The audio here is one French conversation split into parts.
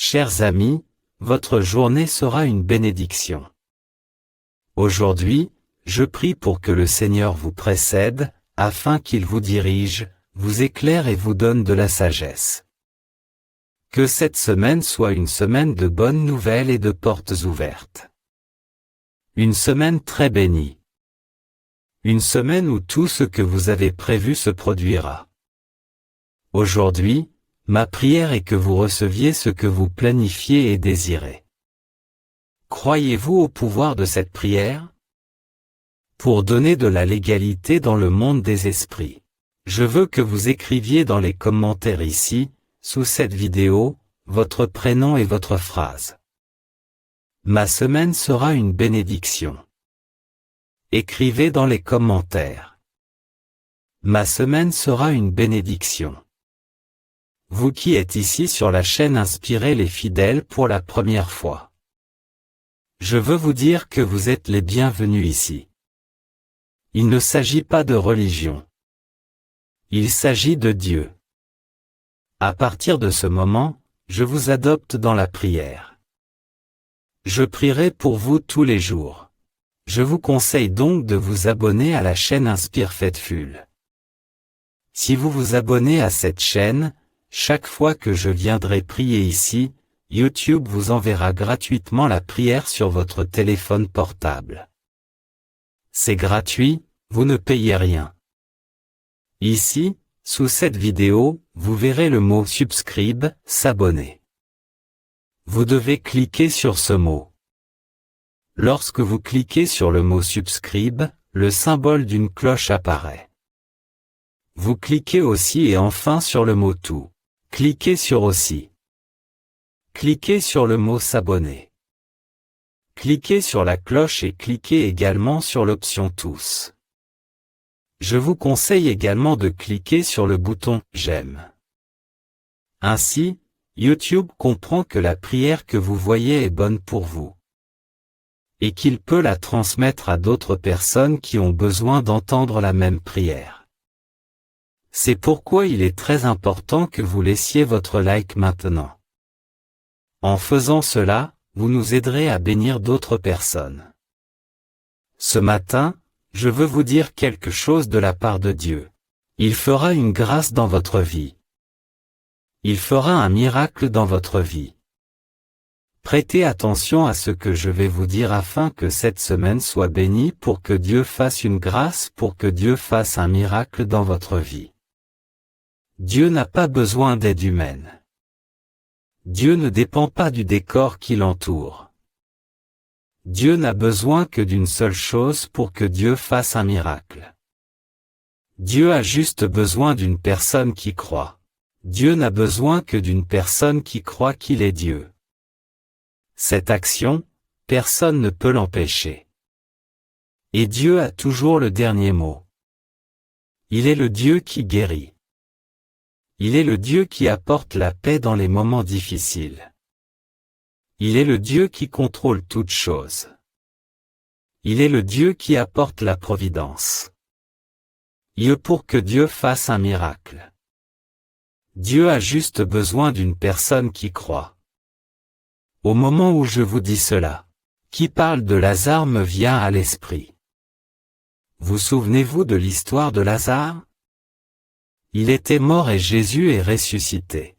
Chers amis, votre journée sera une bénédiction. Aujourd'hui, je prie pour que le Seigneur vous précède, afin qu'il vous dirige, vous éclaire et vous donne de la sagesse. Que cette semaine soit une semaine de bonnes nouvelles et de portes ouvertes. Une semaine très bénie. Une semaine où tout ce que vous avez prévu se produira. Aujourd'hui, ma prière est que vous receviez ce que vous planifiez et désirez. Croyez-vous au pouvoir de cette prière? Pour donner de la légalité dans le monde des esprits, je veux que vous écriviez dans les commentaires ici, sous cette vidéo, votre prénom et votre phrase. Ma semaine sera une bénédiction. Écrivez dans les commentaires. Ma semaine sera une bénédiction. Vous qui êtes ici sur la chaîne Inspirez les fidèles pour la première fois. Je veux vous dire que vous êtes les bienvenus ici. Il ne s'agit pas de religion. Il s'agit de Dieu. À partir de ce moment, je vous adopte dans la prière. Je prierai pour vous tous les jours. Je vous conseille donc de vous abonner à la chaîne Inspire Faithful. Si vous vous abonnez à cette chaîne, chaque fois que je viendrai prier ici, YouTube vous enverra gratuitement la prière sur votre téléphone portable. C'est gratuit, vous ne payez rien. Ici, sous cette vidéo, vous verrez le mot subscribe, s'abonner. Vous devez cliquer sur ce mot. Lorsque vous cliquez sur le mot subscribe, le symbole d'une cloche apparaît. Vous cliquez aussi et enfin sur le mot tout. Cliquez sur aussi. Cliquez sur le mot s'abonner. Cliquez sur la cloche et cliquez également sur l'option tous. Je vous conseille également de cliquer sur le bouton « J'aime ». Ainsi, YouTube comprend que la prière que vous voyez est bonne pour vous. Et qu'il peut la transmettre à d'autres personnes qui ont besoin d'entendre la même prière. C'est pourquoi il est très important que vous laissiez votre like maintenant. En faisant cela, vous nous aiderez à bénir d'autres personnes. Ce matin, je veux vous dire quelque chose de la part de Dieu. Il fera une grâce dans votre vie. Il fera un miracle dans votre vie. Prêtez attention à ce que je vais vous dire afin que cette semaine soit bénie pour que Dieu fasse une grâce, pour que Dieu fasse un miracle dans votre vie. Dieu n'a pas besoin d'aide humaine. Dieu ne dépend pas du décor qui l'entoure. Dieu n'a besoin que d'une seule chose pour que Dieu fasse un miracle. Dieu a juste besoin d'une personne qui croit. Dieu n'a besoin que d'une personne qui croit qu'il est Dieu. Cette action, personne ne peut l'empêcher. Et Dieu a toujours le dernier mot. Il est le Dieu qui guérit. Il est le Dieu qui apporte la paix dans les moments difficiles. Il est le Dieu qui contrôle toutes choses. Il est le Dieu qui apporte la providence. Il est pour que Dieu fasse un miracle. Dieu a juste besoin d'une personne qui croit. Au moment où je vous dis cela, qui parle de Lazare me vient à l'esprit. Vous souvenez-vous de l'histoire de Lazare? Il était mort et Jésus est ressuscité.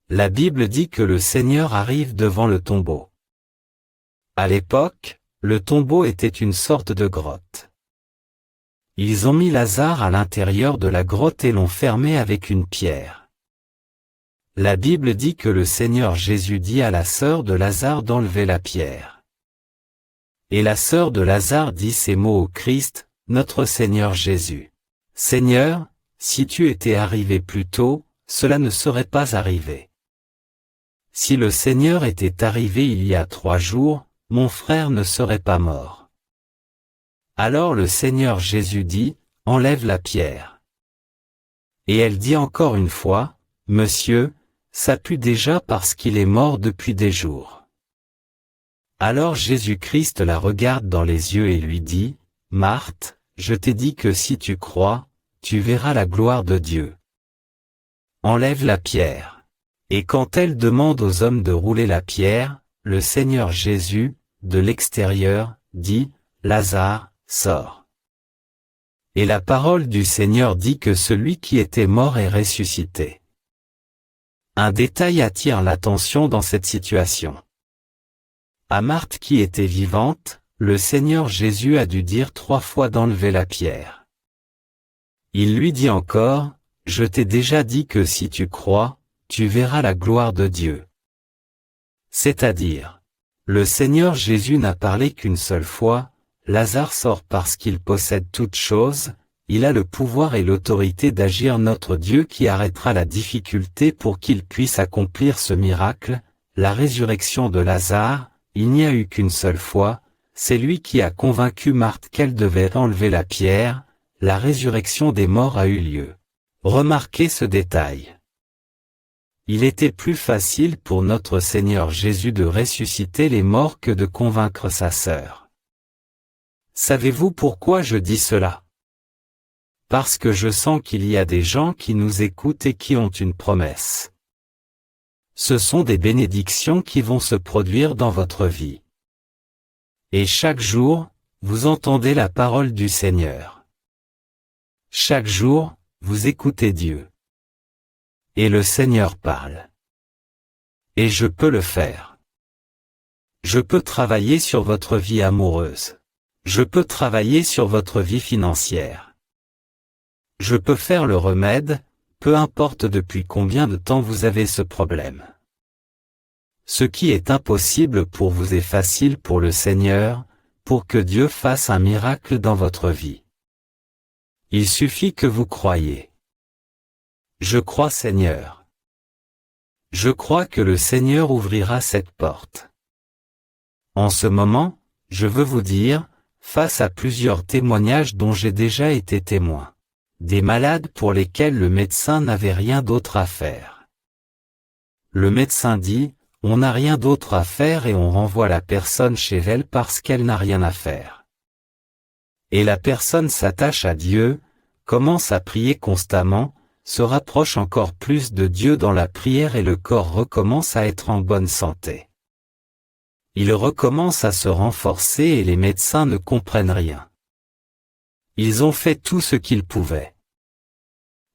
La Bible dit que le Seigneur arrive devant le tombeau. À l'époque, le tombeau était une sorte de grotte. Ils ont mis Lazare à l'intérieur de la grotte et l'ont fermé avec une pierre. La Bible dit que le Seigneur Jésus dit à la sœur de Lazare d'enlever la pierre. Et la sœur de Lazare dit ces mots au Christ, notre Seigneur Jésus. Seigneur, si tu étais arrivé plus tôt, cela ne serait pas arrivé. Si le Seigneur était arrivé il y a 3 jours, mon frère ne serait pas mort. Alors le Seigneur Jésus dit, enlève la pierre. Et elle dit encore une fois, Monsieur, ça pue déjà parce qu'il est mort depuis des jours. Alors Jésus-Christ la regarde dans les yeux et lui dit, Marthe, je t'ai dit que si tu crois, tu verras la gloire de Dieu. Enlève la pierre. Et quand elle demande aux hommes de rouler la pierre, le Seigneur Jésus, de l'extérieur, dit, « Lazare, sors ». Et la parole du Seigneur dit que celui qui était mort est ressuscité. Un détail attire l'attention dans cette situation. À Marthe qui était vivante, le Seigneur Jésus a dû dire 3 fois d'enlever la pierre. Il lui dit encore, « Je t'ai déjà dit que si tu crois, tu verras la gloire de Dieu. » C'est-à-dire, le Seigneur Jésus n'a parlé qu'une seule fois, Lazare sort parce qu'il possède toutes choses, il a le pouvoir et l'autorité d'agir notre Dieu qui arrêtera la difficulté pour qu'il puisse accomplir ce miracle, la résurrection de Lazare, il n'y a eu qu'une seule fois, c'est lui qui a convaincu Marthe qu'elle devait enlever la pierre, la résurrection des morts a eu lieu. Remarquez ce détail. Il était plus facile pour notre Seigneur Jésus de ressusciter les morts que de convaincre sa sœur. Savez-vous pourquoi je dis cela? Parce que je sens qu'il y a des gens qui nous écoutent et qui ont une promesse. Ce sont des bénédictions qui vont se produire dans votre vie. Et chaque jour, vous entendez la parole du Seigneur. Chaque jour, vous écoutez Dieu. Et le Seigneur parle. Et je peux le faire. Je peux travailler sur votre vie amoureuse. Je peux travailler sur votre vie financière. Je peux faire le remède, peu importe depuis combien de temps vous avez ce problème. Ce qui est impossible pour vous est facile pour le Seigneur, pour que Dieu fasse un miracle dans votre vie. Il suffit que vous croyiez. Je crois Seigneur. Je crois que le Seigneur ouvrira cette porte. En ce moment, je veux vous dire, face à plusieurs témoignages dont j'ai déjà été témoin, des malades pour lesquels le médecin n'avait rien d'autre à faire. Le médecin dit, on n'a rien d'autre à faire et on renvoie la personne chez elle parce qu'elle n'a rien à faire. Et la personne s'attache à Dieu, commence à prier constamment, se rapproche encore plus de Dieu dans la prière et le corps recommence à être en bonne santé. Il recommence à se renforcer et les médecins ne comprennent rien. Ils ont fait tout ce qu'ils pouvaient.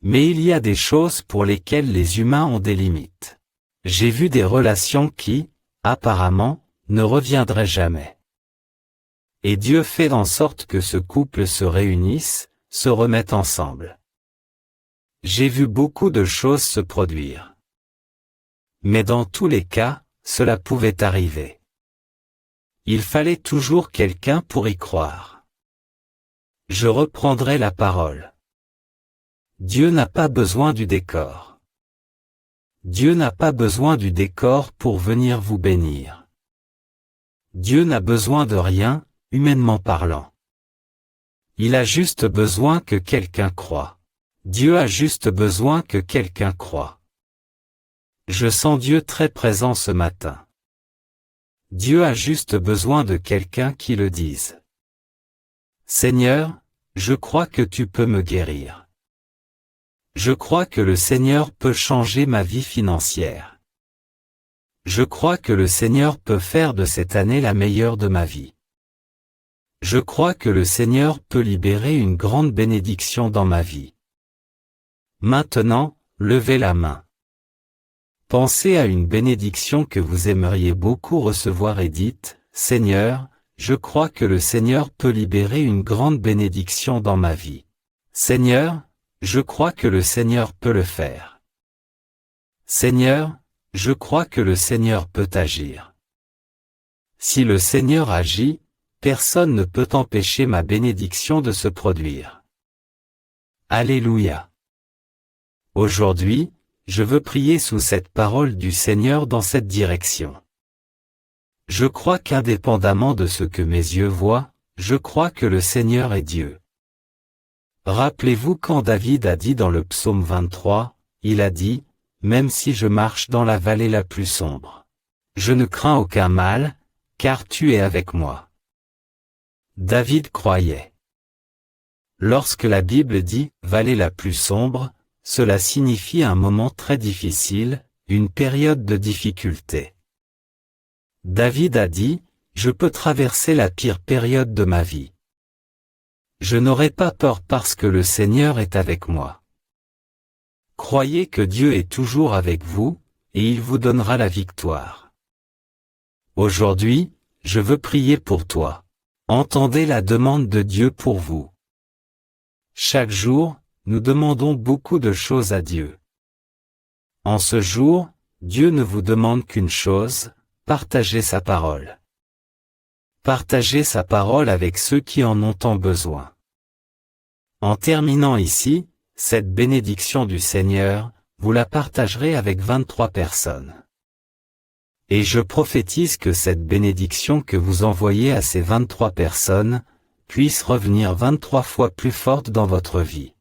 Mais il y a des choses pour lesquelles les humains ont des limites. J'ai vu des relations qui, apparemment, ne reviendraient jamais. Et Dieu fait en sorte que ce couple se réunisse, se remette ensemble. J'ai vu beaucoup de choses se produire. Mais dans tous les cas, cela pouvait arriver. Il fallait toujours quelqu'un pour y croire. Je reprendrai la parole. Dieu n'a pas besoin du décor. Dieu n'a pas besoin du décor pour venir vous bénir. Dieu n'a besoin de rien, humainement parlant. Il a juste besoin que quelqu'un croie. Dieu a juste besoin que quelqu'un croie. Je sens Dieu très présent ce matin. Dieu a juste besoin de quelqu'un qui le dise. Seigneur, je crois que tu peux me guérir. Je crois que le Seigneur peut changer ma vie financière. Je crois que le Seigneur peut faire de cette année la meilleure de ma vie. Je crois que le Seigneur peut libérer une grande bénédiction dans ma vie. Maintenant, levez la main. Pensez à une bénédiction que vous aimeriez beaucoup recevoir et dites, « Seigneur, je crois que le Seigneur peut libérer une grande bénédiction dans ma vie. Seigneur, je crois que le Seigneur peut le faire. Seigneur, je crois que le Seigneur peut agir. Si le Seigneur agit, personne ne peut empêcher ma bénédiction de se produire. Alléluia. Aujourd'hui, je veux prier sous cette parole du Seigneur dans cette direction. Je crois qu'indépendamment de ce que mes yeux voient, je crois que le Seigneur est Dieu. Rappelez-vous quand David a dit dans le psaume 23, il a dit, « Même si je marche dans la vallée la plus sombre, je ne crains aucun mal, car tu es avec moi. » David croyait. Lorsque la Bible dit « vallée la plus sombre », cela signifie un moment très difficile, une période de difficulté. David a dit, « Je peux traverser la pire période de ma vie. Je n'aurai pas peur parce que le Seigneur est avec moi. » Croyez que Dieu est toujours avec vous, et il vous donnera la victoire. Aujourd'hui, je veux prier pour toi. Entendez la demande de Dieu pour vous. Chaque jour, nous demandons beaucoup de choses à Dieu. En ce jour, Dieu ne vous demande qu'une chose, partagez sa parole. Partagez sa parole avec ceux qui en ont tant besoin. En terminant ici, cette bénédiction du Seigneur, vous la partagerez avec 23 personnes. Et je prophétise que cette bénédiction que vous envoyez à ces 23 personnes, puisse revenir 23 fois plus forte dans votre vie.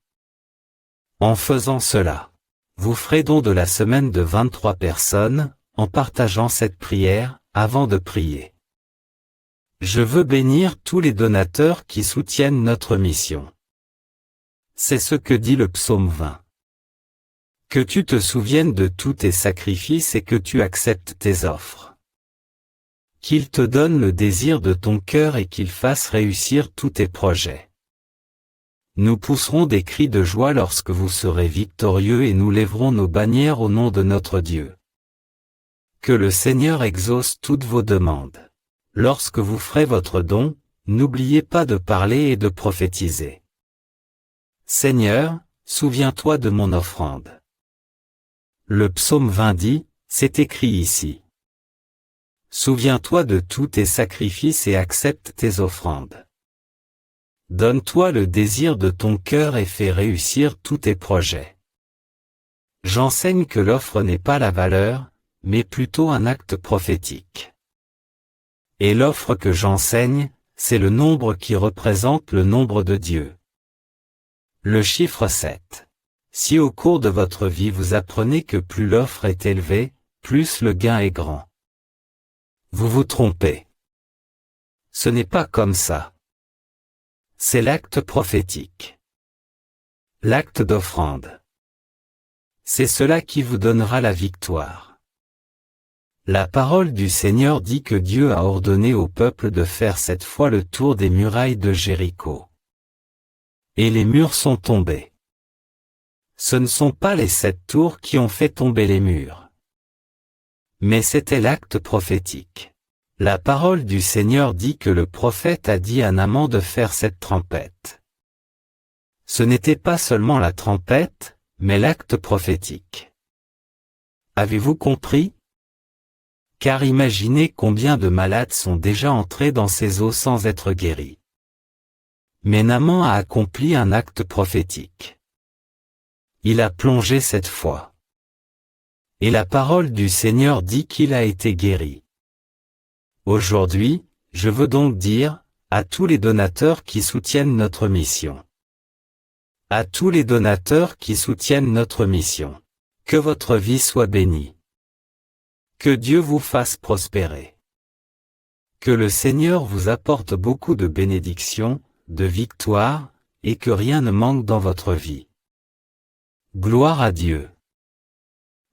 En faisant cela, vous ferez don de la semaine de 23 personnes, en partageant cette prière, avant de prier. Je veux bénir tous les donateurs qui soutiennent notre mission. C'est ce que dit le psaume 20. Que tu te souviennes de tous tes sacrifices et que tu acceptes tes offres. Qu'il te donne le désir de ton cœur et qu'il fasse réussir tous tes projets. Nous pousserons des cris de joie lorsque vous serez victorieux et nous lèverons nos bannières au nom de notre Dieu. Que le Seigneur exauce toutes vos demandes. Lorsque vous ferez votre don, n'oubliez pas de parler et de prophétiser. Seigneur, souviens-toi de mon offrande. Le psaume 20 dit, c'est écrit ici. Souviens-toi de tous tes sacrifices et accepte tes offrandes. Donne-toi le désir de ton cœur et fais réussir tous tes projets. J'enseigne que l'offre n'est pas la valeur, mais plutôt un acte prophétique. Et l'offre que j'enseigne, c'est le nombre qui représente le nombre de Dieu. Le chiffre 7. Si au cours de votre vie vous apprenez que plus l'offre est élevée, plus le gain est grand. Vous vous trompez. Ce n'est pas comme ça. C'est l'acte prophétique. L'acte d'offrande. C'est cela qui vous donnera la victoire. La parole du Seigneur dit que Dieu a ordonné au peuple de faire cette fois le tour des murailles de Jéricho. Et les murs sont tombés. Ce ne sont pas les 7 tours qui ont fait tomber les murs. Mais c'était l'acte prophétique. La parole du Seigneur dit que le prophète a dit à Naaman de faire cette trompette. Ce n'était pas seulement la trompette, mais l'acte prophétique. Avez-vous compris? Car imaginez combien de malades sont déjà entrés dans ces eaux sans être guéris. Mais Naaman a accompli un acte prophétique. Il a plongé cette fois. Et la parole du Seigneur dit qu'il a été guéri. Aujourd'hui, je veux donc dire, à tous les donateurs qui soutiennent notre mission. À tous les donateurs qui soutiennent notre mission. Que votre vie soit bénie. Que Dieu vous fasse prospérer. Que le Seigneur vous apporte beaucoup de bénédictions, de victoires, et que rien ne manque dans votre vie. Gloire à Dieu.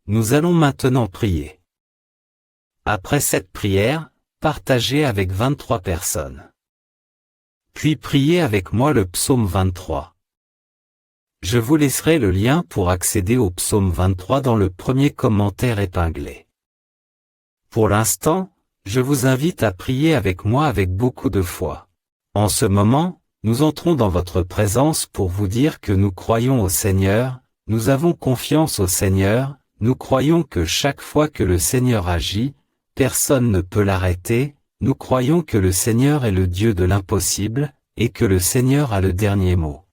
Nous allons maintenant prier. Après cette prière, partagez avec 23 personnes. Puis priez avec moi le psaume 23. Je vous laisserai le lien pour accéder au psaume 23 dans le premier commentaire épinglé. Pour l'instant, je vous invite à prier avec moi avec beaucoup de foi. En ce moment, nous entrons dans votre présence pour vous dire que nous croyons au Seigneur, nous avons confiance au Seigneur, nous croyons que chaque fois que le Seigneur agit, personne ne peut l'arrêter, nous croyons que le Seigneur est le Dieu de l'impossible, et que le Seigneur a le dernier mot.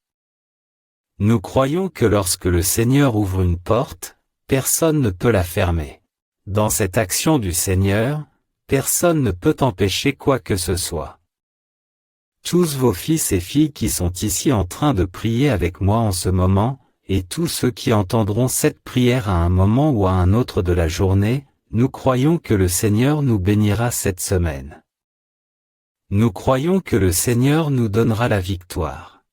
Nous croyons que lorsque le Seigneur ouvre une porte, personne ne peut la fermer. Dans cette action du Seigneur, personne ne peut empêcher quoi que ce soit. Tous vos fils et filles qui sont ici en train de prier avec moi en ce moment, et tous ceux qui entendront cette prière à un moment ou à un autre de la journée, nous croyons que le Seigneur nous bénira cette semaine. Nous croyons que le Seigneur nous donnera la victoire.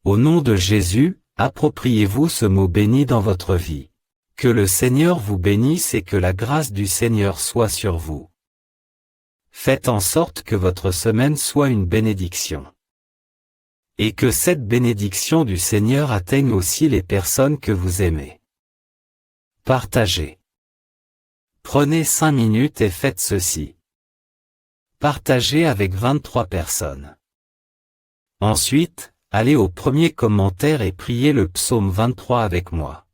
Au nom de Jésus, appropriez-vous ce mot béni dans votre vie. Que le Seigneur vous bénisse et que la grâce du Seigneur soit sur vous. Faites en sorte que votre semaine soit une bénédiction. Et que cette bénédiction du Seigneur atteigne aussi les personnes que vous aimez. Partagez. Prenez 5 minutes et faites ceci. Partagez avec 23 personnes. Ensuite, allez au premier commentaire et priez le psaume 23 avec moi.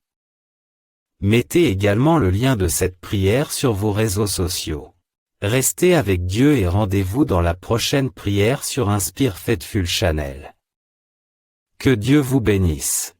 Mettez également le lien de cette prière sur vos réseaux sociaux. Restez avec Dieu et rendez-vous dans la prochaine prière sur Inspire Faithful Channel. Que Dieu vous bénisse.